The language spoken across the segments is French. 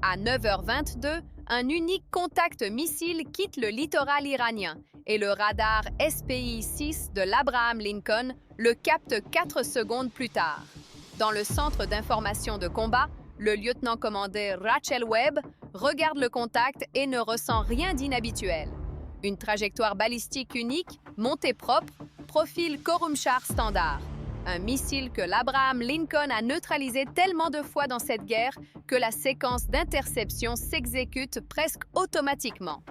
À 9h22, un unique contact missile quitte le littoral iranien et le radar SPI-6 de l'Abraham Lincoln le capte 4 secondes plus tard. Dans le centre d'information de combat, le lieutenant-commandant Rachel Webb regarde le contact et ne ressent rien d'inhabituel. Une trajectoire balistique unique, montée propre, profil Khorramshahr standard. Un missile que l'Abraham Lincoln a neutralisé tellement de fois dans cette guerre que la séquence d'interception s'exécute presque automatiquement.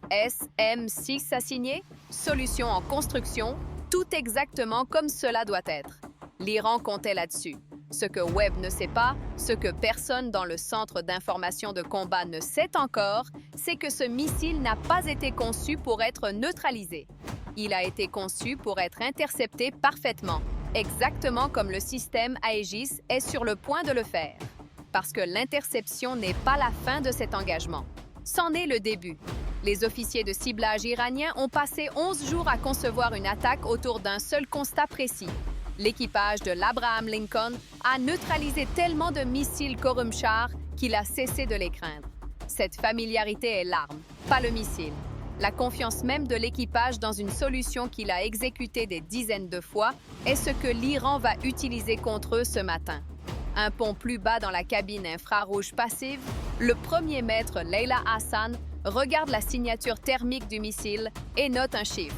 SM-6 assigné, solution en construction, tout exactement comme cela doit être. L'Iran comptait là-dessus. Ce que Webb ne sait pas, ce que personne dans le centre d'information de combat ne sait encore, c'est que ce missile n'a pas été conçu pour être neutralisé. Il a été conçu pour être intercepté parfaitement, exactement comme le système Aegis est sur le point de le faire. Parce que l'interception n'est pas la fin de cet engagement. C'en est le début. Les officiers de ciblage iraniens ont passé 11 jours à concevoir une attaque autour d'un seul constat précis. L'équipage de l'Abraham Lincoln a neutralisé tellement de missiles Khorramshahr qu'il a cessé de les craindre. Cette familiarité est l'arme, pas le missile. La confiance même de l'équipage dans une solution qu'il a exécutée des dizaines de fois est ce que l'Iran va utiliser contre eux ce matin. Un pont plus bas dans la cabine infrarouge passive, le premier maître Leila Hassan regarde la signature thermique du missile et note un chiffre.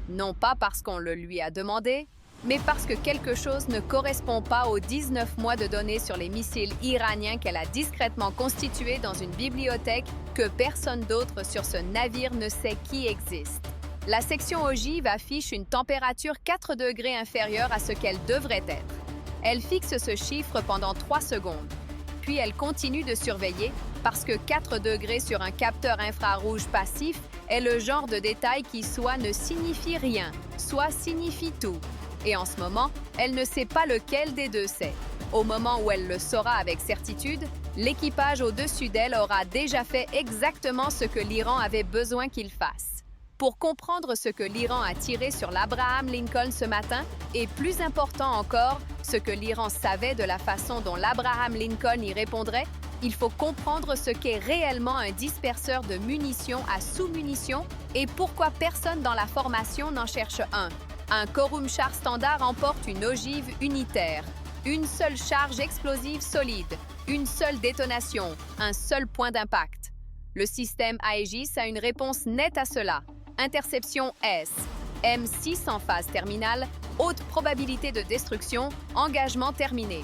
Non pas parce qu'on le lui a demandé, mais parce que quelque chose ne correspond pas aux 19 mois de données sur les missiles iraniens qu'elle a discrètement constitués dans une bibliothèque que personne d'autre sur ce navire ne sait qui existe. La section ogive affiche une température 4 degrés inférieure à ce qu'elle devrait être. Elle fixe ce chiffre pendant 3 secondes. Puis elle continue de surveiller parce que 4 degrés sur un capteur infrarouge passif est le genre de détail qui soit ne signifie rien, soit signifie tout. Et en ce moment, elle ne sait pas lequel des deux c'est. Au moment où elle le saura avec certitude, l'équipage au-dessus d'elle aura déjà fait exactement ce que l'Iran avait besoin qu'il fasse. Pour comprendre ce que l'Iran a tiré sur l'Abraham Lincoln ce matin, et plus important encore, ce que l'Iran savait de la façon dont l'Abraham Lincoln y répondrait, il faut comprendre ce qu'est réellement un disperseur de munitions à sous-munitions et pourquoi personne dans la formation n'en cherche un. Un Khorramshahr standard emporte une ogive unitaire, une seule charge explosive solide, une seule détonation, un seul point d'impact. Le système Aegis a une réponse nette à cela. Interception S, M6 en phase terminale, haute probabilité de destruction, engagement terminé.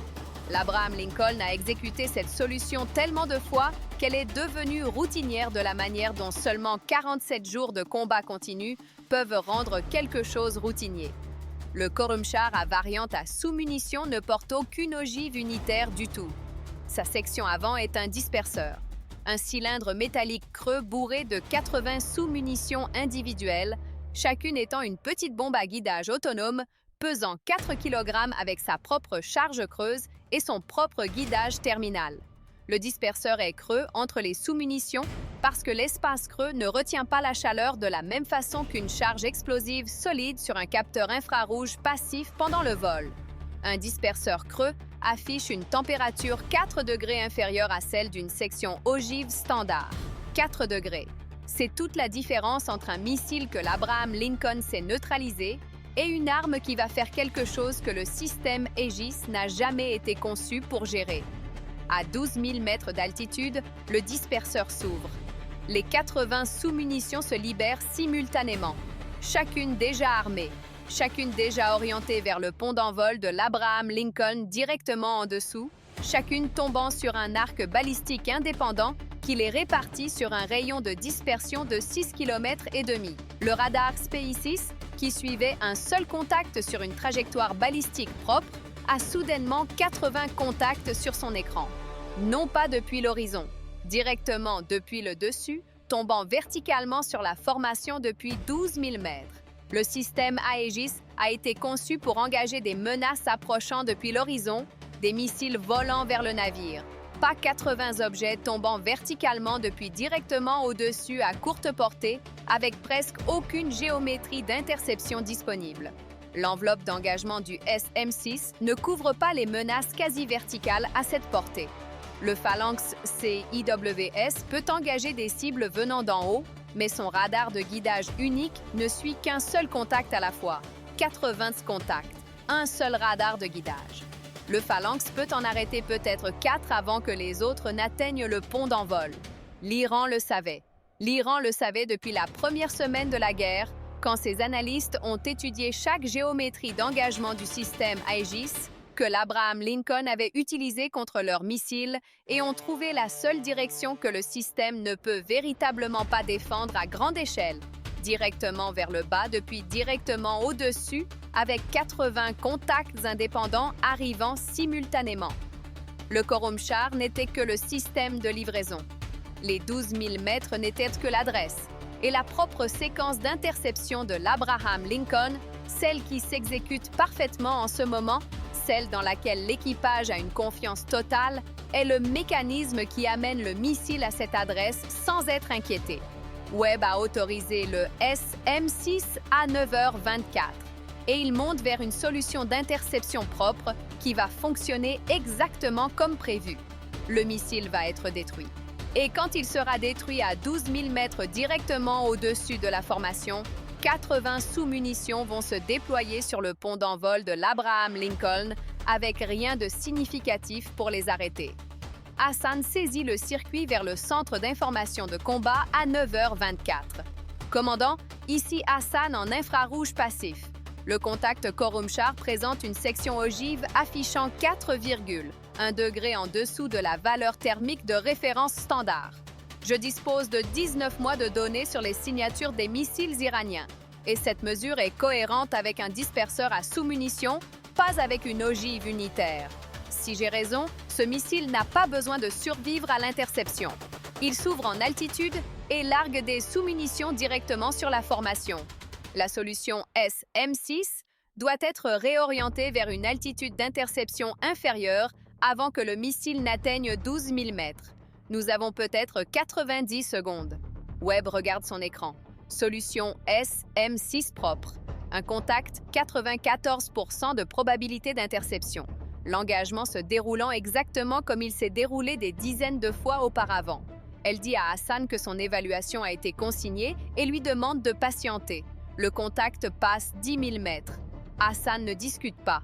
L'Abraham Lincoln a exécuté cette solution tellement de fois qu'elle est devenue routinière de la manière dont seulement 47 jours de combat continu peuvent rendre quelque chose routinier. Le Khorramshahr à variante à sous-munitions ne porte aucune ogive unitaire du tout. Sa section avant est un disperseur, un cylindre métallique creux bourré de 80 sous-munitions individuelles, chacune étant une petite bombe à guidage autonome pesant 4 kg avec sa propre charge creuse et son propre guidage terminal. Le disperseur est creux entre les sous-munitions parce que l'espace creux ne retient pas la chaleur de la même façon qu'une charge explosive solide sur un capteur infrarouge passif pendant le vol. Un disperseur creux affiche une température 4 degrés inférieure à celle d'une section ogive standard. 4 degrés. C'est toute la différence entre un missile que l'Abraham Lincoln sait neutraliser et une arme qui va faire quelque chose que le système Aegis n'a jamais été conçu pour gérer. À 12 000 mètres d'altitude, le disperseur s'ouvre. Les 80 sous-munitions se libèrent simultanément, chacune déjà armée, chacune déjà orientée vers le pont d'envol de l'Abraham Lincoln directement en dessous, chacune tombant sur un arc balistique indépendant qui les répartit sur un rayon de dispersion de 6 km et demi. Le radar SPI-6, qui suivait un seul contact sur une trajectoire balistique propre, a soudainement 80 contacts sur son écran. Non pas depuis l'horizon, directement depuis le dessus, tombant verticalement sur la formation depuis 12 000 mètres. Le système Aegis a été conçu pour engager des menaces approchant depuis l'horizon, des missiles volant vers le navire. Pas 80 objets tombant verticalement depuis directement au-dessus à courte portée, avec presque aucune géométrie d'interception disponible. L'enveloppe d'engagement du SM-6 ne couvre pas les menaces quasi verticales à cette portée. Le Phalanx CIWS peut engager des cibles venant d'en haut, mais son radar de guidage unique ne suit qu'un seul contact à la fois. 80 contacts, un seul radar de guidage. Le Phalanx peut en arrêter peut-être 4 avant que les autres n'atteignent le pont d'envol. L'Iran le savait. L'Iran le savait depuis la première semaine de la guerre, quand ses analystes ont étudié chaque géométrie d'engagement du système Aegis que l'Abraham Lincoln avait utilisé contre leurs missiles et ont trouvé la seule direction que le système ne peut véritablement pas défendre à grande échelle, directement vers le bas depuis directement au-dessus, avec 80 contacts indépendants arrivant simultanément. Le Khorramshahr n'était que le système de livraison. Les 12 000 mètres n'étaient que l'adresse, et la propre séquence d'interception de l'Abraham Lincoln, celle qui s'exécute parfaitement en ce moment, celle dans laquelle l'équipage a une confiance totale, est le mécanisme qui amène le missile à cette adresse sans être inquiété. Webb a autorisé le SM-6 à 9h24 et il monte vers une solution d'interception propre qui va fonctionner exactement comme prévu. Le missile va être détruit. Et quand il sera détruit à 12 000 mètres directement au-dessus de la formation, 80 sous-munitions vont se déployer sur le pont d'envol de l'Abraham Lincoln avec rien de significatif pour les arrêter. Hassan saisit le circuit vers le centre d'information de combat à 9h24. Commandant, ici Hassan en infrarouge passif. Le contact Khorramshahr présente une section ogive affichant 4,1 degrés en dessous de la valeur thermique de référence standard. Je dispose de 19 mois de données sur les signatures des missiles iraniens. Et cette mesure est cohérente avec un disperseur à sous-munitions, pas avec une ogive unitaire. Si j'ai raison, ce missile n'a pas besoin de survivre à l'interception. Il s'ouvre en altitude et largue des sous-munitions directement sur la formation. La solution SM-6 doit être réorientée vers une altitude d'interception inférieure avant que le missile n'atteigne 12 000 mètres. Nous avons peut-être 90 secondes. Webb regarde son écran. Solution SM-6 propre. Un contact, 94% de probabilité d'interception. L'engagement se déroulant exactement comme il s'est déroulé des dizaines de fois auparavant. Elle dit à Hassan que son évaluation a été consignée et lui demande de patienter. Le contact passe 10 000 mètres. Hassan ne discute pas.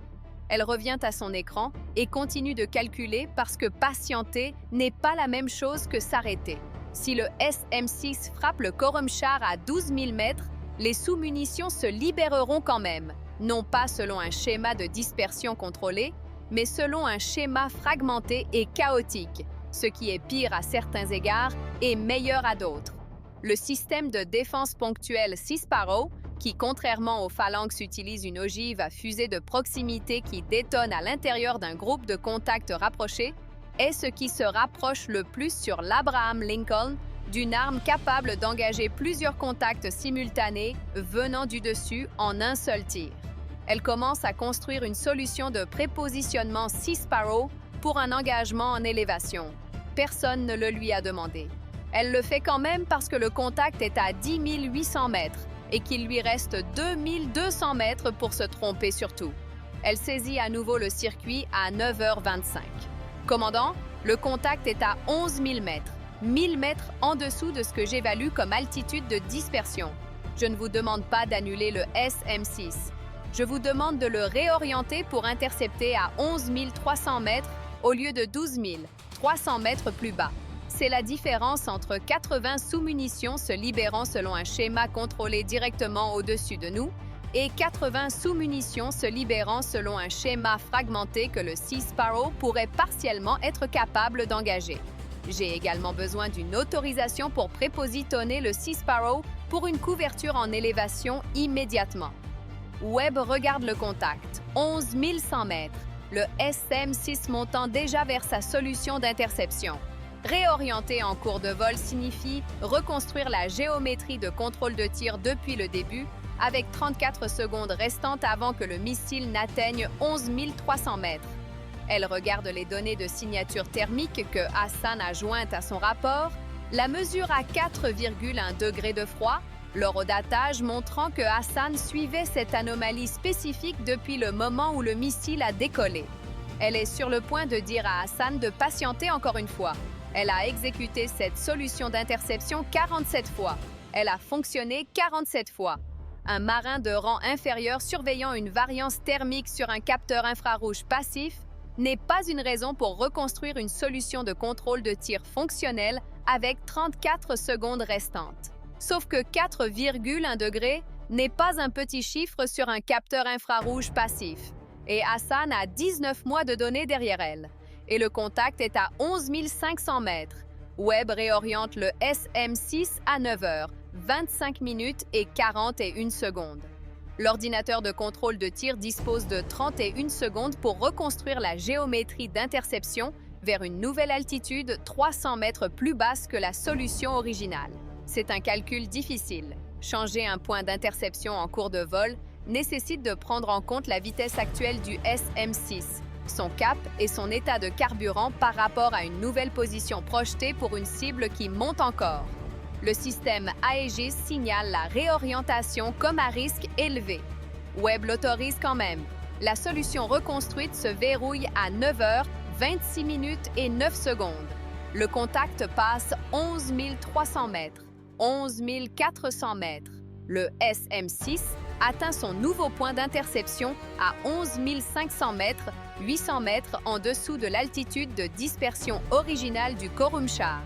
Elle revient à son écran et continue de calculer parce que patienter n'est pas la même chose que s'arrêter. Si le SM-6 frappe le Khorramshahr à 12 000 mètres, les sous-munitions se libéreront quand même, non pas selon un schéma de dispersion contrôlée, mais selon un schéma fragmenté et chaotique, ce qui est pire à certains égards et meilleur à d'autres. Le système de défense ponctuelle Sea Sparrow, qui contrairement au Phalanx utilise une ogive à fusée de proximité qui détonne à l'intérieur d'un groupe de contacts rapprochés, est ce qui se rapproche le plus sur l'Abraham Lincoln d'une arme capable d'engager plusieurs contacts simultanés venant du dessus en un seul tir. Elle commence à construire une solution de prépositionnement Sea Sparrow pour un engagement en élévation. Personne ne le lui a demandé. Elle le fait quand même parce que le contact est à 10 800 mètres et qu'il lui reste 2 200 mètres pour se tromper sur tout. Elle saisit à nouveau le circuit à 9h25. Commandant, le contact est à 11 000 mètres, 1000 mètres en dessous de ce que j'évalue comme altitude de dispersion. Je ne vous demande pas d'annuler le SM-6. Je vous demande de le réorienter pour intercepter à 11 300 mètres au lieu de 12 300 mètres plus bas. C'est la différence entre 80 sous-munitions se libérant selon un schéma contrôlé directement au-dessus de nous et 80 sous-munitions se libérant selon un schéma fragmenté que le Sea Sparrow pourrait partiellement être capable d'engager. J'ai également besoin d'une autorisation pour prépositionner le Sea Sparrow pour une couverture en élévation immédiatement. Webb regarde le contact, 11 100 mètres, le SM-6 montant déjà vers sa solution d'interception. Réorienter en cours de vol signifie reconstruire la géométrie de contrôle de tir depuis le début, avec 34 secondes restantes avant que le missile n'atteigne 11 300 mètres. Elle regarde les données de signature thermique que Hassan a jointes à son rapport, la mesure à 4,1 degrés de froid, l'horodatage montrant que Hassan suivait cette anomalie spécifique depuis le moment où le missile a décollé. Elle est sur le point de dire à Hassan de patienter encore une fois. Elle a exécuté cette solution d'interception 47 fois. Elle a fonctionné 47 fois. Un marin de rang inférieur surveillant une variance thermique sur un capteur infrarouge passif n'est pas une raison pour reconstruire une solution de contrôle de tir fonctionnelle avec 34 secondes restantes. Sauf que 4,1 degrés n'est pas un petit chiffre sur un capteur infrarouge passif. Et Hassan a 19 mois de données derrière elle. Et le contact est à 11 500 mètres. Webb réoriente le SM-6 à 9 heures, 25 minutes et 41 secondes. L'ordinateur de contrôle de tir dispose de 31 secondes pour reconstruire la géométrie d'interception vers une nouvelle altitude 300 mètres plus basse que la solution originale. C'est un calcul difficile. Changer un point d'interception en cours de vol nécessite de prendre en compte la vitesse actuelle du SM-6, son cap et son état de carburant par rapport à une nouvelle position projetée pour une cible qui monte encore. Le système Aegis signale la réorientation comme à risque élevé. Webb l'autorise quand même. La solution reconstruite se verrouille à 9 heures, 26 minutes et 9 secondes. Le contact passe 11 300 mètres, 11 400 mètres. Le SM-6 atteint son nouveau point d'interception à 11 500 mètres, 800 mètres en dessous de l'altitude de dispersion originale du Khorramshahr,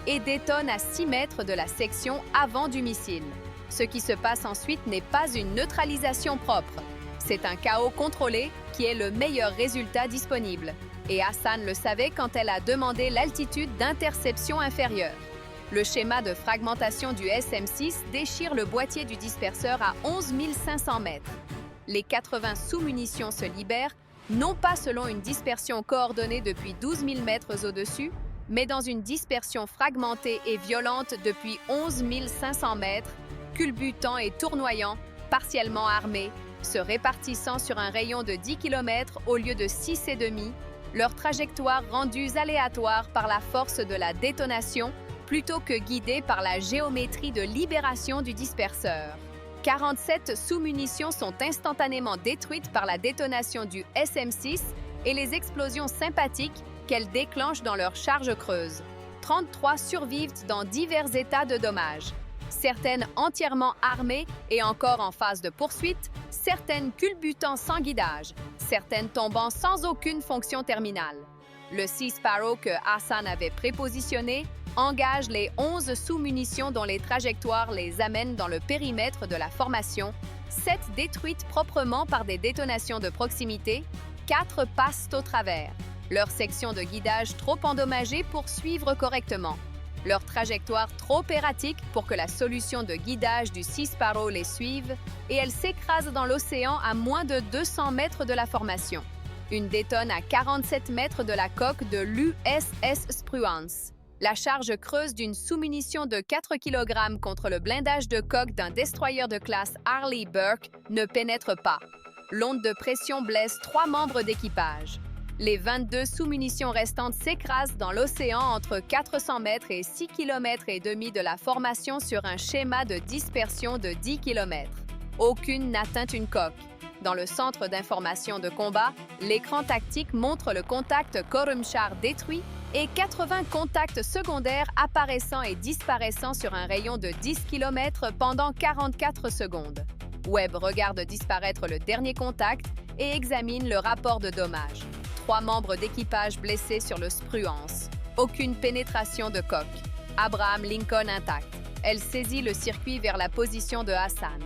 et détonne à 6 mètres de la section avant du missile. Ce qui se passe ensuite n'est pas une neutralisation propre. C'est un chaos contrôlé qui est le meilleur résultat disponible. Et Hassan le savait quand elle a demandé l'altitude d'interception inférieure. Le schéma de fragmentation du SM-6 déchire le boîtier du disperseur à 11 500 mètres. Les 80 sous-munitions se libèrent, non pas selon une dispersion coordonnée depuis 12 000 mètres au-dessus, mais dans une dispersion fragmentée et violente depuis 11 500 mètres, culbutant et tournoyant, partiellement armés, se répartissant sur un rayon de 10 km au lieu de 6,5, leur trajectoire rendue aléatoire par la force de la détonation plutôt que guidée par la géométrie de libération du disperseur. 47 sous-munitions sont instantanément détruites par la détonation du SM-6 et les explosions sympathiques qu'elles déclenchent dans leur charge creuse. 33 survivent dans divers états de dommages. Certaines entièrement armées et encore en phase de poursuite, certaines culbutant sans guidage, certaines tombant sans aucune fonction terminale. Le Sea Sparrow que Hassan avait prépositionné engage les 11 sous-munitions dont les trajectoires les amènent dans le périmètre de la formation, 7 détruites proprement par des détonations de proximité, 4 passent au travers. Leur section de guidage trop endommagée pour suivre correctement. Leur trajectoire trop erratique pour que la solution de guidage du Sea Sparrow les suive, et elles s'écrasent dans l'océan à moins de 200 mètres de la formation. Une détonne à 47 mètres de la coque de l'USS Spruance. La charge creuse d'une sous-munition de 4 kg contre le blindage de coque d'un destroyer de classe Arleigh Burke ne pénètre pas. L'onde de pression blesse 3 membres d'équipage. Les 22 sous-munitions restantes s'écrasent dans l'océan entre 400 mètres et 6 km et demi de la formation sur un schéma de dispersion de 10 km. Aucune n'atteint une coque. Dans le centre d'information de combat, l'écran tactique montre le contact Khorramshahr détruit et 80 contacts secondaires apparaissant et disparaissant sur un rayon de 10 km pendant 44 secondes. Webb regarde disparaître le dernier contact et examine le rapport de dommages. 3 membres d'équipage blessés sur le Spruance. Aucune pénétration de coque. Abraham Lincoln intact. Elle saisit le circuit vers la position de Hassan.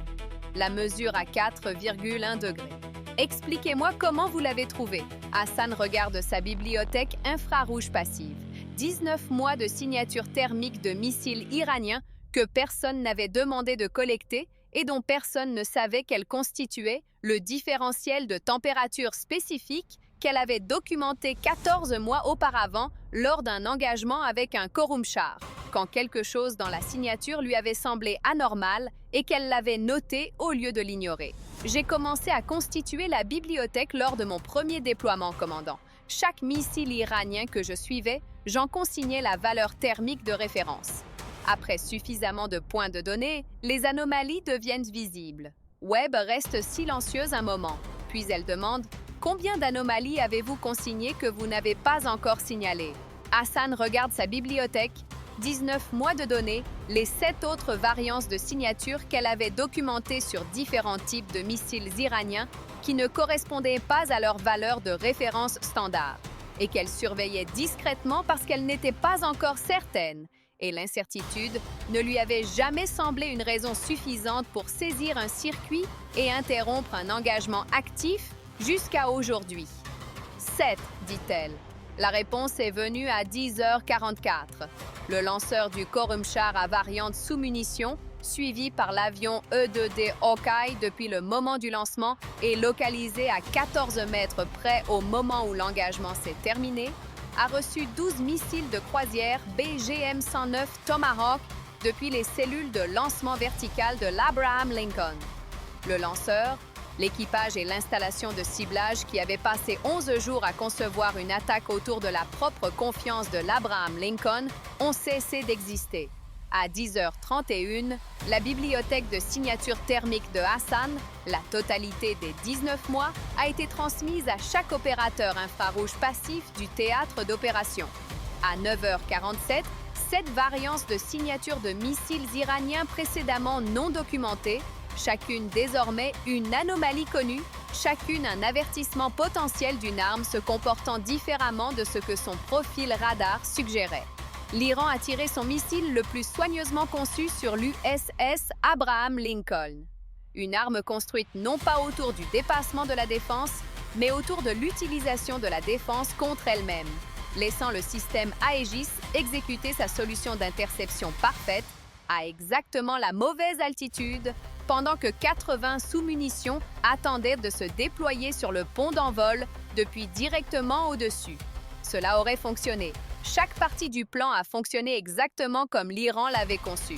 La mesure à 4,1 degrés. Expliquez-moi comment vous l'avez trouvé. Hassan regarde sa bibliothèque infrarouge passive. 19 mois de signature thermique de missiles iraniens que personne n'avait demandé de collecter et dont personne ne savait qu'elle constituait le différentiel de température spécifique qu'elle avait documenté 14 mois auparavant lors d'un engagement avec un Khorramshahr, quand quelque chose dans la signature lui avait semblé anormal et qu'elle l'avait noté au lieu de l'ignorer. J'ai commencé à constituer la bibliothèque lors de mon premier déploiement, commandant. Chaque missile iranien que je suivais, j'en consignais la valeur thermique de référence. Après suffisamment de points de données, les anomalies deviennent visibles. Webb reste silencieuse un moment, puis elle demande « Combien d'anomalies avez-vous consignées que vous n'avez pas encore signalées? Hassan regarde sa bibliothèque, 19 mois de données, les 7 autres variantes de signature qu'elle avait documentées sur différents types de missiles iraniens qui ne correspondaient pas à leur valeur de référence standard et qu'elle surveillait discrètement parce qu'elle n'était pas encore certaine. Et l'incertitude ne lui avait jamais semblé une raison suffisante pour saisir un circuit et interrompre un engagement actif jusqu'à aujourd'hui. 7, dit-elle. La réponse est venue à 10h44. Le lanceur du Khorramshahr à variante sous munitions, suivi par l'avion E-2D Hawkeye depuis le moment du lancement et localisé à 14 mètres près au moment où l'engagement s'est terminé, a reçu 12 missiles de croisière BGM-109 Tomahawk depuis les cellules de lancement vertical de l'Abraham Lincoln. Le lanceur, l'équipage et l'installation de ciblage qui avaient passé 11 jours à concevoir une attaque autour de la propre confiance de l'Abraham Lincoln ont cessé d'exister. À 10h31, la bibliothèque de signature thermique de Hassan, la totalité des 19 mois, a été transmise à chaque opérateur infrarouge passif du théâtre d'opération. À 9h47, 7 variantes de signature de missiles iraniens précédemment non documentées, chacune désormais une anomalie connue, chacune un avertissement potentiel d'une arme se comportant différemment de ce que son profil radar suggérait. L'Iran a tiré son missile le plus soigneusement conçu sur l'USS Abraham Lincoln. Une arme construite non pas autour du dépassement de la défense, mais autour de l'utilisation de la défense contre elle-même, laissant le système Aegis exécuter sa solution d'interception parfaite à exactement la mauvaise altitude, pendant que 80 sous-munitions attendaient de se déployer sur le pont d'envol depuis directement au-dessus. Cela aurait fonctionné. Chaque partie du plan a fonctionné exactement comme l'Iran l'avait conçu,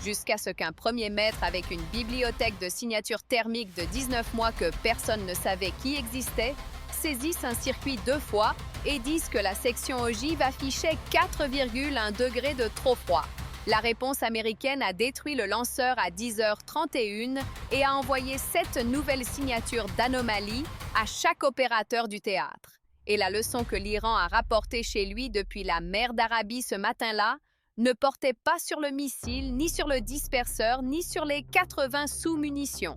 jusqu'à ce qu'un premier maître avec une bibliothèque de signature thermique de 19 mois que personne ne savait qui existait, saisisse un circuit 2 fois et dise que la section ogive affichait 4,1 degrés de trop froid. La réponse américaine a détruit le lanceur à 10h31 et a envoyé 7 nouvelles signatures d'anomalies à chaque opérateur du théâtre. Et la leçon que l'Iran a rapportée chez lui depuis la mer d'Arabie ce matin-là ne portait pas sur le missile, ni sur le disperseur, ni sur les 80 sous-munitions.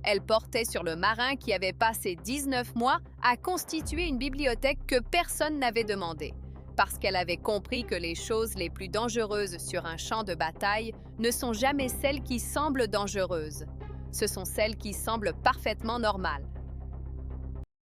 Elle portait sur le marin qui avait passé 19 mois à constituer une bibliothèque que personne n'avait demandée. Parce qu'elle avait compris que les choses les plus dangereuses sur un champ de bataille ne sont jamais celles qui semblent dangereuses. Ce sont celles qui semblent parfaitement normales.